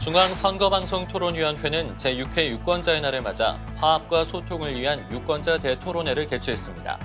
중앙선거방송토론위원회는 제6회 유권자의 날을 맞아 화합과 소통을 위한 유권자 대토론회를 개최했습니다.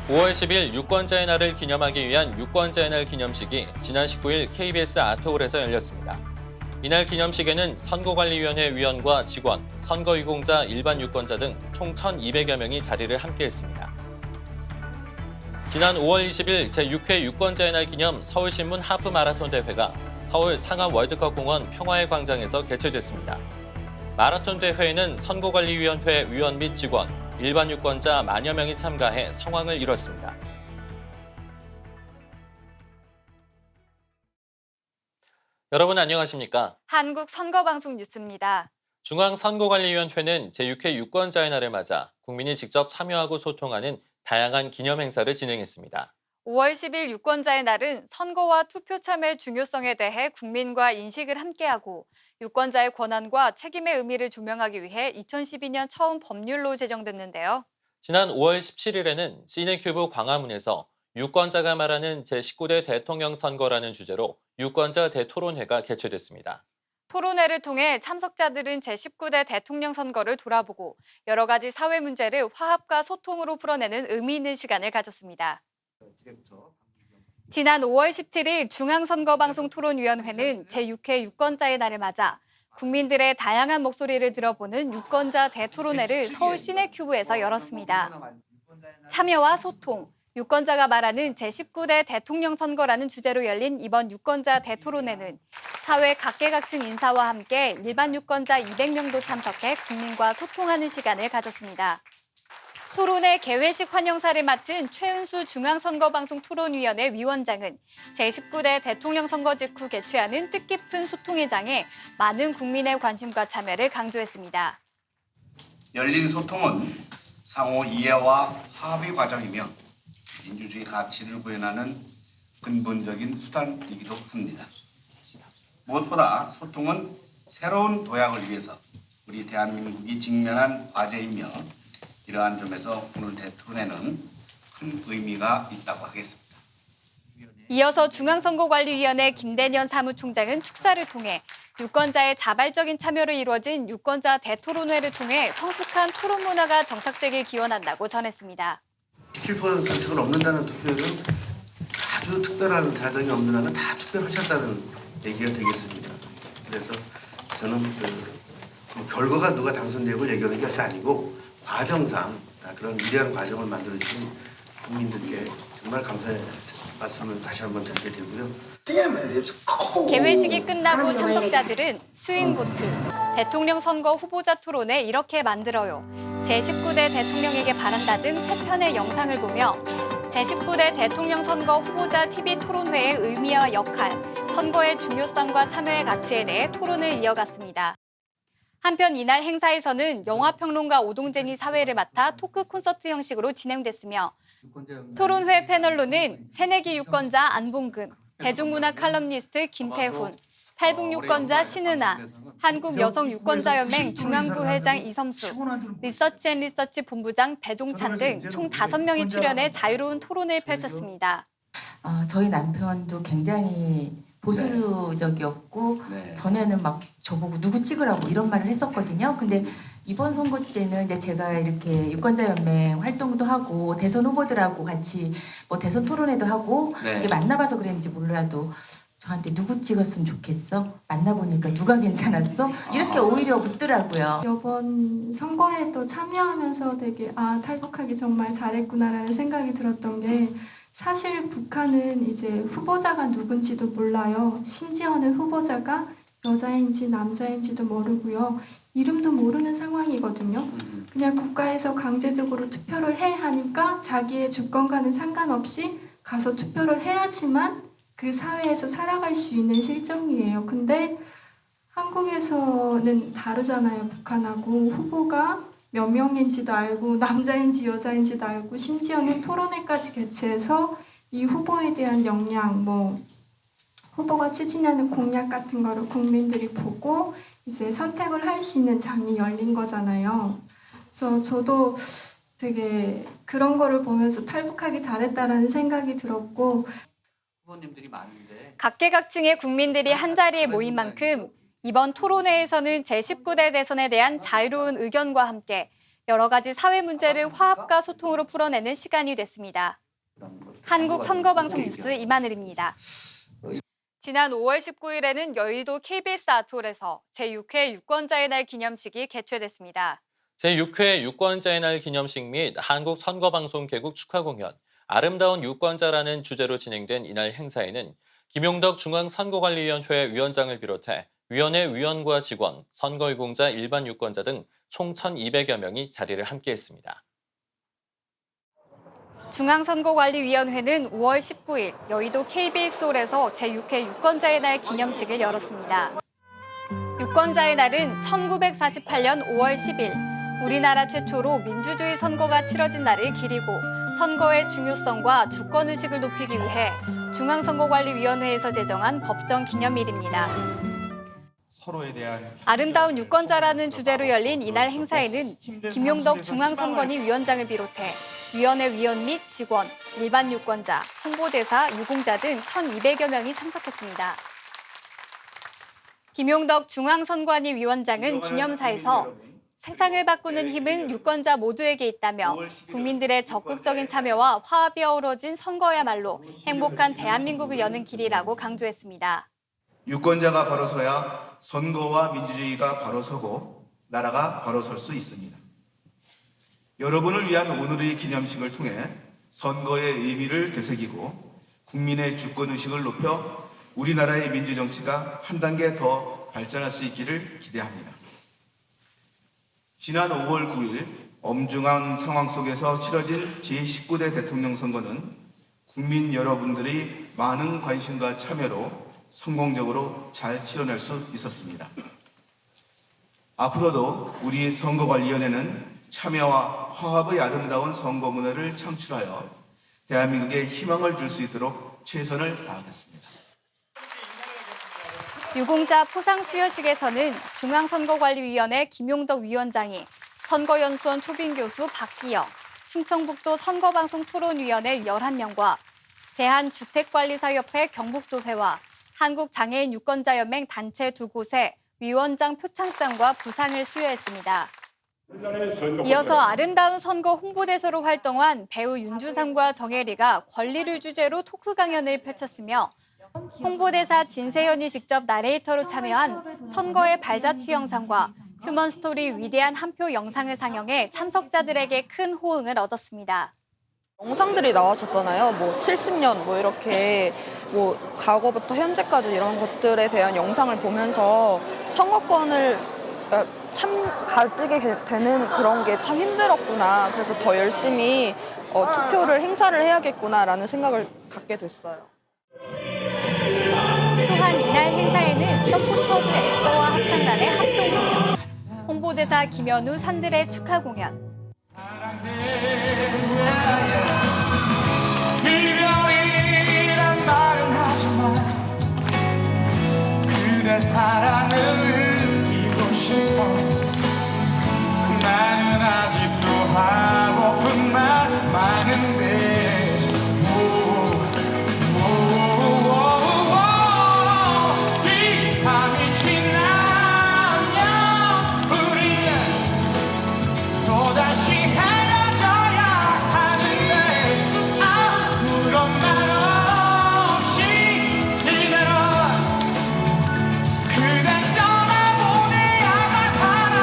5월 10일 유권자의 날을 기념하기 위한 유권자의 날 기념식이 지난 19일 KBS 아트홀에서 열렸습니다. 이날 기념식에는 선거관리위원회 위원과 직원, 선거유공자, 일반 유권자 등 총 1,200여 명이 자리를 함께했습니다. 지난 5월 20일 제6회 유권자의 날 기념 서울신문 하프 마라톤 대회가 서울 상암 월드컵공원 평화의 광장에서 개최됐습니다. 마라톤 대회에는 선거관리위원회 위원 및 직원, 일반 유권자 만여 명이 참가해 성황을 이뤘습니다. 여러분 안녕하십니까? 한국 선거방송 뉴스입니다. 중앙선거관리위원회는 제6회 유권자의 날을 맞아 국민이 직접 참여하고 소통하는 다양한 기념 행사를 진행했습니다. 5월 10일 유권자의 날은 선거와 투표 참여의 중요성에 대해 국민과 인식을 함께하고 유권자의 권한과 책임의 의미를 조명하기 위해 2012년 처음 법률로 제정됐는데요. 지난 5월 17일에는 시내큐브 광화문에서 유권자가 말하는 제19대 대통령 선거라는 주제로 유권자 대토론회가 개최됐습니다. 토론회를 통해 참석자들은 제19대 대통령 선거를 돌아보고 여러 가지 사회 문제를 화합과 소통으로 풀어내는 의미 있는 시간을 가졌습니다. 지난 5월 17일 중앙선거방송토론위원회는 제6회 유권자의 날을 맞아 국민들의 다양한 목소리를 들어보는 유권자 대토론회를 서울 시내큐브에서 열었습니다. 참여와 소통, 유권자가 말하는 제19대 대통령 선거라는 주제로 열린 이번 유권자 대토론회는 사회 각계각층 인사와 함께 일반 유권자 200명도 참석해 국민과 소통하는 시간을 가졌습니다. 토론회 개회식 환영사를 맡은 최은수 중앙선거방송토론위원회 위원장은 제19대 대통령 선거 직후 개최하는 뜻깊은 소통의 장에 많은 국민의 관심과 참여를 강조했습니다. 열린 소통은 상호 이해와 화합의 과정이며 민주주의 가치를 구현하는 근본적인 수단이기도 합니다. 무엇보다 소통은 새로운 도약을 위해서 우리 대한민국이 직면한 과제이며 이러한 점에서 오늘 대토론회는 큰 의미가 있다고 하겠습니다. 이어서 중앙선거관리위원회 김대년 사무총장은 축사를 통해 유권자의 자발적인 참여로 이루어진 유권자 대토론회를 통해 성숙한 토론 문화가 정착되길 기원한다고 전했습니다. 17% 선택을 넘는다는 투표율은 아주 특별한 사정이 없는 한은 다 투표하셨다는 얘기가 되겠습니다. 그래서 저는 결과가 누가 당선되고 얘기하는 것이 아니고 과정상 그런 위대한 과정을 만들어주신 국민들께 정말 감사의 말씀을 다시 한번 드리게 되고요. 개회식이 끝나고 참석자들은 스윙보트, 대통령 선거 후보자 토론에 이렇게 만들어요. 제19대 대통령에게 바란다 등 3편의 영상을 보며 제19대 대통령 선거 후보자 TV 토론회의 의미와 역할, 선거의 중요성과 참여의 가치에 대해 토론을 이어갔습니다. 한편 이날 행사에서는 영화평론가 오동재니 사회를 맡아 토크 콘서트 형식으로 진행됐으며 토론회 패널로는 새내기 유권자 안봉근, 대중문화 칼럼니스트 김태훈, 탈북 유권자 신은아, 한국여성유권자연맹 중앙부회장 이섬수, 리서치앤리서치 본부장 배종찬 등 총 5명이 출연해 자유로운 토론을 펼쳤습니다. 저희 남편도 굉장히 보수적이었고 전에는 막 저보고 누구 찍으라고 이런 말을 했었거든요. 근데 이번 선거 때는 이제 제가 이렇게 유권자연맹 활동도 하고 대선 후보들하고 같이 뭐 대선 토론회도 하고 이렇게 만나봐서 그랬는지 몰라도 저한테 누구 찍었으면 좋겠어? 만나보니까 누가 괜찮았어? 이렇게 오히려 묻더라고요. 이번 선거에도 참여하면서 되게 탈북하기 정말 잘했구나라는 생각이 들었던 게 사실 북한은 이제 후보자가 누군지도 몰라요. 심지어는 후보자가 여자인지 남자인지도 모르고요. 이름도 모르는 상황이거든요. 그냥 국가에서 강제적으로 투표를 해야 하니까 자기의 주권과는 상관없이 가서 투표를 해야지만 그 사회에서 살아갈 수 있는 실정이에요. 근데 한국에서는 다르잖아요. 북한하고 후보가 몇 명인지도 알고 남자인지 여자인지도 알고 심지어는 토론회까지 개최해서 이 후보에 대한 역량, 후보가 추진하는 공약 같은 거를 국민들이 보고 이제 선택을 할 수 있는 장이 열린 거잖아요. 그래서 저도 되게 그런 거를 보면서 탈북하기 잘했다라는 생각이 들었고 후보님들이 많은데 각계각층의 국민들이 한자리에 모인 만큼 이번 토론회에서는 제19대 대선에 대한 자유로운 의견과 함께 여러 가지 사회 문제를 화합과 소통으로 풀어내는 시간이 됐습니다. 한국선거방송 뉴스 이만을입니다. 지난 5월 19일에는 여의도 KBS 아트홀에서 제6회 유권자의 날 기념식이 개최됐습니다. 제6회 유권자의 날 기념식 및 한국선거방송 개국 축하 공연, 아름다운 유권자라는 주제로 진행된 이날 행사에는 김용덕 중앙선거관리위원회 위원장을 비롯해 위원회 위원과 직원, 선거유공자 일반 유권자 등 총 1,200여 명이 자리를 함께했습니다. 중앙선거관리위원회는 5월 19일 여의도 KBS홀에서 제6회 유권자의 날 기념식을 열었습니다. 유권자의 날은 1948년 5월 10일 우리나라 최초로 민주주의 선거가 치러진 날을 기리고 선거의 중요성과 주권의식을 높이기 위해 중앙선거관리위원회에서 제정한 법정 기념일입니다. 아름다운 유권자라는 주제로 열린 이날 행사에는 김용덕 중앙선관위위원장을 비롯해 위원회 위원 및 직원, 일반 유권자, 홍보대사, 유공자 등 1,200여 명이 참석했습니다. 김용덕 중앙선관위위원장은 기념사에서 세상을 바꾸는 힘은 유권자 모두에게 있다며 국민들의 적극적인 참여와 화합이 어우러진 선거야말로 행복한 대한민국을 여는 길이라고 강조했습니다. 유권자가 바로 서야 선거와 민주주의가 바로 서고 나라가 바로 설 수 있습니다. 여러분을 위한 오늘의 기념식을 통해 선거의 의미를 되새기고 국민의 주권의식을 높여 우리나라의 민주정치가 한 단계 더 발전할 수 있기를 기대합니다. 지난 5월 9일 엄중한 상황 속에서 치러진 제19대 대통령 선거는 국민 여러분들의 많은 관심과 참여로 성공적으로 잘 치러낼 수 있었습니다. 앞으로도 우리 선거관리위원회는 참여와 화합의 아름다운 선거 문화를 창출하여 대한민국에 희망을 줄 수 있도록 최선을 다하겠습니다. 유공자 포상 수여식에서는 중앙선거관리위원회 김용덕 위원장이 선거연수원 초빙교수 박기영, 충청북도 선거방송토론위원회 11명과 대한주택관리사협회 경북도회와 한국장애인 유권자연맹 단체 2곳에 위원장 표창장과 부상을 수여했습니다. 이어서 아름다운 선거 홍보대사로 활동한 배우 윤주상과 정혜리가 권리를 주제로 토크 강연을 펼쳤으며 홍보대사 진세연이 직접 나레이터로 참여한 선거의 발자취 영상과 휴먼스토리 위대한 한 표 영상을 상영해 참석자들에게 큰 호응을 얻었습니다. 영상들이 나왔었잖아요. 뭐 70년 뭐 이렇게 뭐 과거부터 현재까지 이런 것들에 대한 영상을 보면서 선거권을 참 가지게 되는 그런 게 참 힘들었구나. 그래서 더 열심히 투표를 행사를 해야겠구나라는 생각을 갖게 됐어요. 또한 이날 행사에는 서포터즈 에스더와 합창단의 합동 공연, 홍보대사 김현우 산들의 축하 공연, 이별이란 말은 하지만 그대 사랑을 느끼고 싶어 나는 아직도 하고픈 말 많은데 이 밤이 지나면 우리는 또다시 헤어져야 하는데 아무런 말 없이 이대로 그댈 떠나보내야만 하나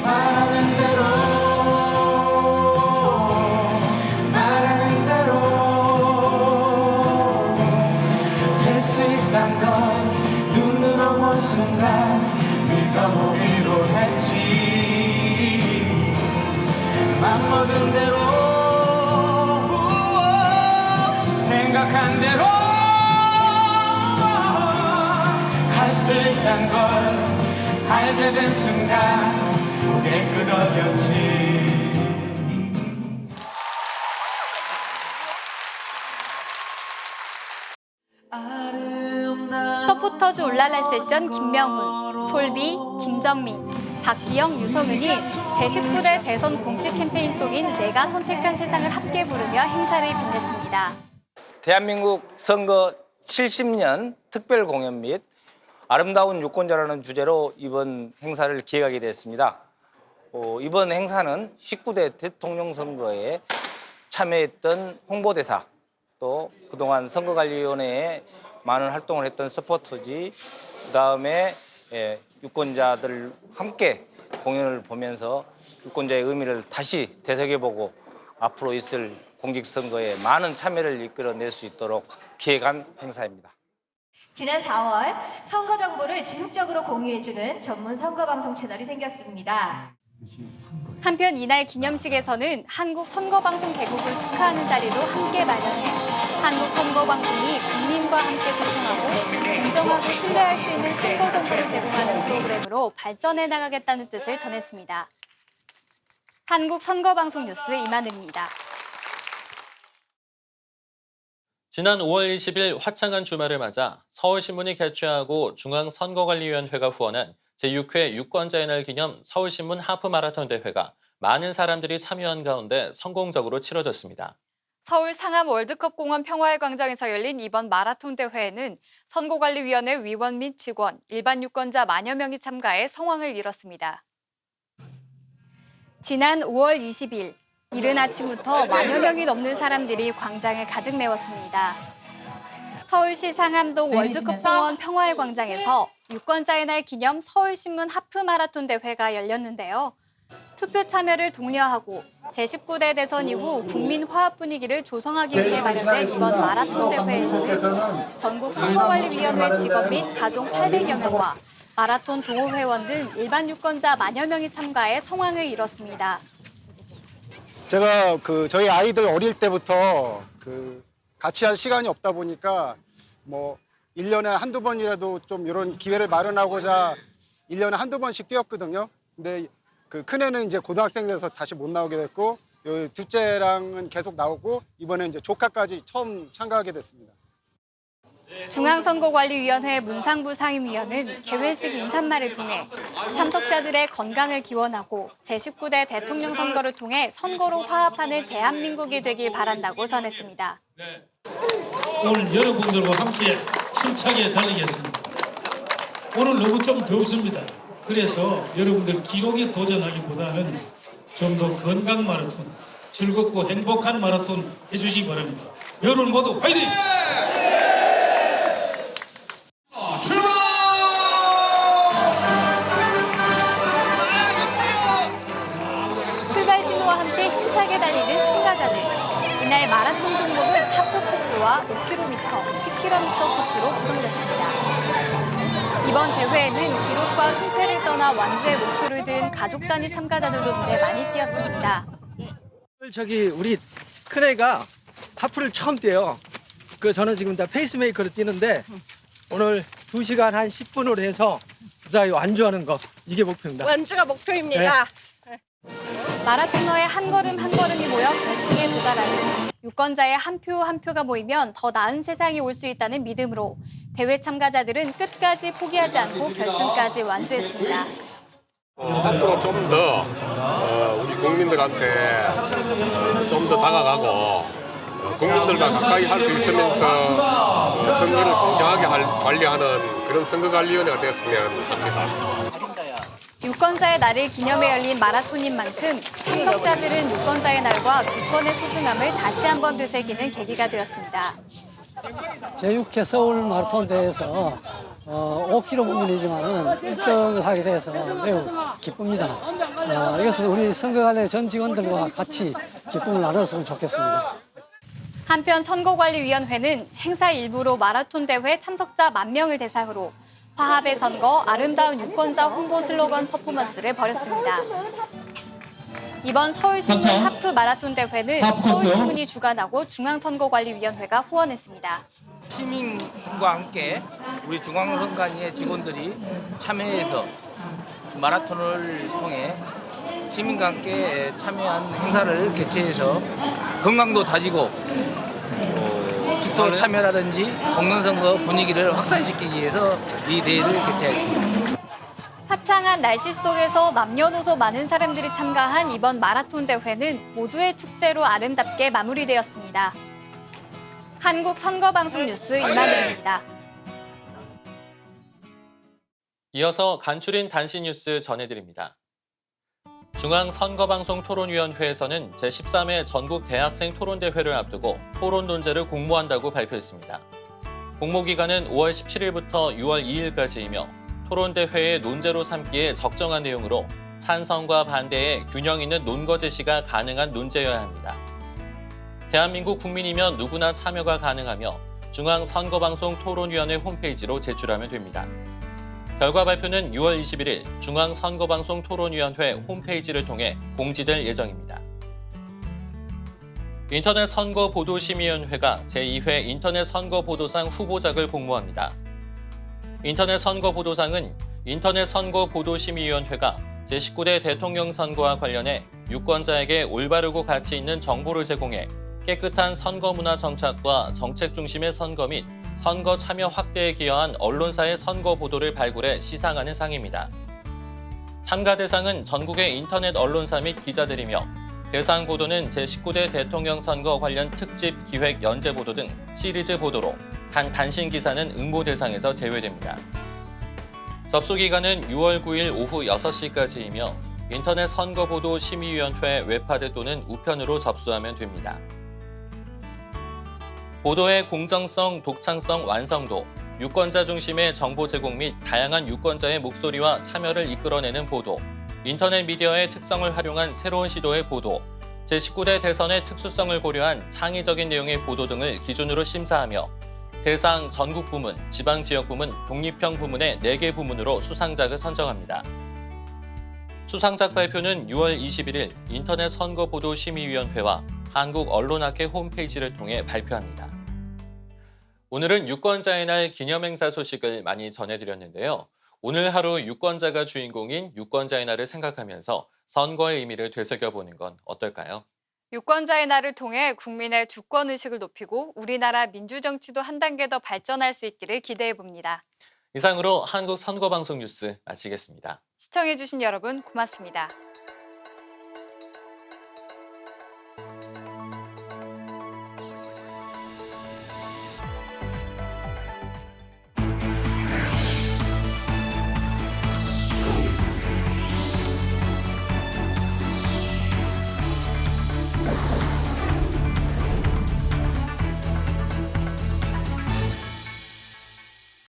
말하는 대로 될 수 있단 건 눈으로 본 순간 믿어보기로 했지 맘먹은 대로 생각한 대로 할 수 있단 걸 알게 된 순간 고개 끄덕였지 서포터즈 울랄라 세션 김명훈, 솔비, 김정민, 박기영, 유성은이 제19대 대선 공식 캠페인송인 내가 선택한 세상을 함께 부르며 행사를 빛냈습니다. 있습니다. 대한민국 선거 70년 특별 공연 및 아름다운 유권자라는 주제로 이번 행사를 기획하게 됐습니다. 이번 행사는 19대 대통령 선거에 참여했던 홍보대사, 또 그동안 선거관리위원회에 많은 활동을 했던 서포터지, 그다음에 유권자들 함께 공연을 보면서 유권자의 의미를 다시 되새겨보고 앞으로 있을 공직선거에 많은 참여를 이끌어낼 수 있도록 기획한 행사입니다. 지난 4월 선거 정보를 지속적으로 공유해주는 전문 선거방송 채널이 생겼습니다. 한편 이날 기념식에서는 한국선거방송 개국을 축하하는 자리도 함께 마련해 한국선거방송이 국민과 함께 소통하고 공정하고 신뢰할 수 있는 선거 정보를 제공하는 프로그램으로 발전해 나가겠다는 뜻을 전했습니다. 한국선거방송 뉴스 이만은입니다. 지난 5월 20일 화창한 주말을 맞아 서울신문이 개최하고 중앙선거관리위원회가 후원한 제6회 유권자의 날 기념 서울신문 하프마라톤 대회가 많은 사람들이 참여한 가운데 성공적으로 치러졌습니다. 서울 상암 월드컵 공원 평화의 광장에서 열린 이번 마라톤 대회에는 선거관리위원회 위원 및 직원, 일반 유권자 만여 명이 참가해 성황을 이뤘습니다. 지난 5월 20일, 이른 아침부터 만여 명이 넘는 사람들이 광장을 가득 메웠습니다. 서울시 상암동 월드컵 공원 평화의 광장에서 유권자의 날 기념 서울신문 하프마라톤 대회가 열렸는데요. 투표 참여를 독려하고 제19대 대선 이후 국민 화합 분위기를 조성하기 위해 마련된 이번 마라톤 대회에서는 전국 선거관리위원회 직원 및 가족 800여 명과 마라톤 동호회원 등 일반 유권자 만여 명이 참가해 성황을 이뤘습니다. 제가 저희 아이들 어릴 때부터 같이 할 시간이 없다 보니까 1년에 한두 번이라도 좀 이런 기회를 마련하고자 1년에 한두 번씩 뛰었거든요. 근데 큰애는 이제 고등학생 돼서 다시 못 나오게 됐고, 둘째랑은 계속 나오고, 이번에 이제 조카까지 처음 참가하게 됐습니다. 중앙선거관리위원회 문상부 상임위원은 개회식 인사말을 통해 참석자들의 건강을 기원하고 제19대 대통령 선거를 통해 선거로 화합하는 대한민국이 되길 바란다고 전했습니다. 오늘 여러분들과 함께 힘차게 달리겠습니다. 오늘 너무 좀 덥습니다. 그래서 여러분들 기록에 도전하기보다는 좀 더 건강 마라톤, 즐겁고 행복한 마라톤 해주시기 바랍니다. 여러분 모두 화이팅! 출발 신호와 함께 힘차게 달리는 참가자들. 이날 마라톤 종목은 하프 코스와 5km, 10km 코스로 구성됐습니다. 이번 대회에는 기록과 승패를 떠나 완주의 목표를 든 가족 단위 참가자들도 눈에 많이 띄었습니다. 우리 큰애가 하프를 처음 뛰어요. 저는 지금 다 페이스메이커로 뛰는데 오늘 2시간 한 10분으로 해서 무사히 완주하는 거, 이게 목표입니다. 완주가 목표입니다. 네. 마라토너의 한 걸음 한 걸음이 모여 결승에 도달하는 유권자의 한 표 한 표가 모이면 더 나은 세상이 올 수 있다는 믿음으로 대회 참가자들은 끝까지 포기하지 않고 결승까지 완주했습니다. 앞으로 좀 더 우리 국민들한테 좀 더 다가가고 국민들과 가까이 할 수 있으면서 선거를 공정하게 관리하는 그런 선거관리위원회가 됐으면 합니다. 유권자의 날을 기념해 열린 마라톤인 만큼 참석자들은 유권자의 날과 주권의 소중함을 다시 한번 되새기는 계기가 되었습니다. 제6회 서울 마라톤 대회에서 5km 부분이지만 1등을 하게 돼서 매우 기쁩니다. 이것은 우리 선거관리 전 직원들과 같이 기쁨을 나눴으면 좋겠습니다. 한편 선거관리위원회는 행사 일부로 마라톤 대회 참석자 10,000명을 대상으로 화합의 선거, 아름다운 유권자 홍보 슬로건 퍼포먼스를 벌였습니다. 이번 서울신문 하프 마라톤 대회는 서울신문이 주관하고 중앙선거관리위원회가 후원했습니다. 시민과 함께 우리 중앙선관위의 직원들이 참여해서 마라톤을 통해 시민과 함께 참여한 행사를 개최해서 건강도 다지고 투표 참여라든지 공론선거 분위기를 확산시키기 위해서 이 대회를 개최했습니다. 화창한 날씨 속에서 남녀노소 많은 사람들이 참가한 이번 마라톤 대회는 모두의 축제로 아름답게 마무리되었습니다. 한국 선거방송 뉴스 이만희입니다. 이어서 간추린 단신 뉴스 전해드립니다. 중앙선거방송토론위원회에서는 제13회 전국 대학생 토론대회를 앞두고 토론 논제를 공모한다고 발표했습니다. 공모기간은 5월 17일부터 6월 2일까지이며 토론대회의 논제로 삼기에 적정한 내용으로 찬성과 반대의 균형 있는 논거 제시가 가능한 논제여야 합니다. 대한민국 국민이면 누구나 참여가 가능하며 중앙선거방송토론위원회 홈페이지로 제출하면 됩니다. 결과 발표는 6월 21일 중앙선거방송토론위원회 홈페이지를 통해 공지될 예정입니다. 인터넷 선거보도심의위원회가 제2회 인터넷 선거보도상 후보작을 공모합니다. 인터넷 선거보도상은 인터넷 선거보도심의위원회가 제19대 대통령 선거와 관련해 유권자에게 올바르고 가치 있는 정보를 제공해 깨끗한 선거문화 정착과 정책 중심의 선거 및 선거 참여 확대에 기여한 언론사의 선거 보도를 발굴해 시상하는 상입니다. 참가 대상은 전국의 인터넷 언론사 및 기자들이며 대상 보도는 제19대 대통령 선거 관련 특집 기획 연재 보도 등 시리즈 보도로 단 단신 기사는 응모 대상에서 제외됩니다. 접수 기간은 6월 9일 오후 6시까지이며 인터넷 선거보도 심의위원회 웹하드 또는 우편으로 접수하면 됩니다. 보도의 공정성, 독창성, 완성도, 유권자 중심의 정보 제공 및 다양한 유권자의 목소리와 참여를 이끌어내는 보도, 인터넷 미디어의 특성을 활용한 새로운 시도의 보도, 제19대 대선의 특수성을 고려한 창의적인 내용의 보도 등을 기준으로 심사하며 대상 전국 부문, 지방 지역 부문, 독립형 부문의 4개 부문으로 수상작을 선정합니다. 수상작 발표는 6월 21일 인터넷 선거보도심의위원회와 한국언론학회 홈페이지를 통해 발표합니다. 오늘은 유권자의 날 기념행사 소식을 많이 전해드렸는데요. 오늘 하루 유권자가 주인공인 유권자의 날을 생각하면서 선거의 의미를 되새겨보는 건 어떨까요? 유권자의 날을 통해 국민의 주권의식을 높이고 우리나라 민주정치도 한 단계 더 발전할 수 있기를 기대해봅니다. 이상으로 한국 선거방송 뉴스 마치겠습니다. 시청해주신 여러분 고맙습니다.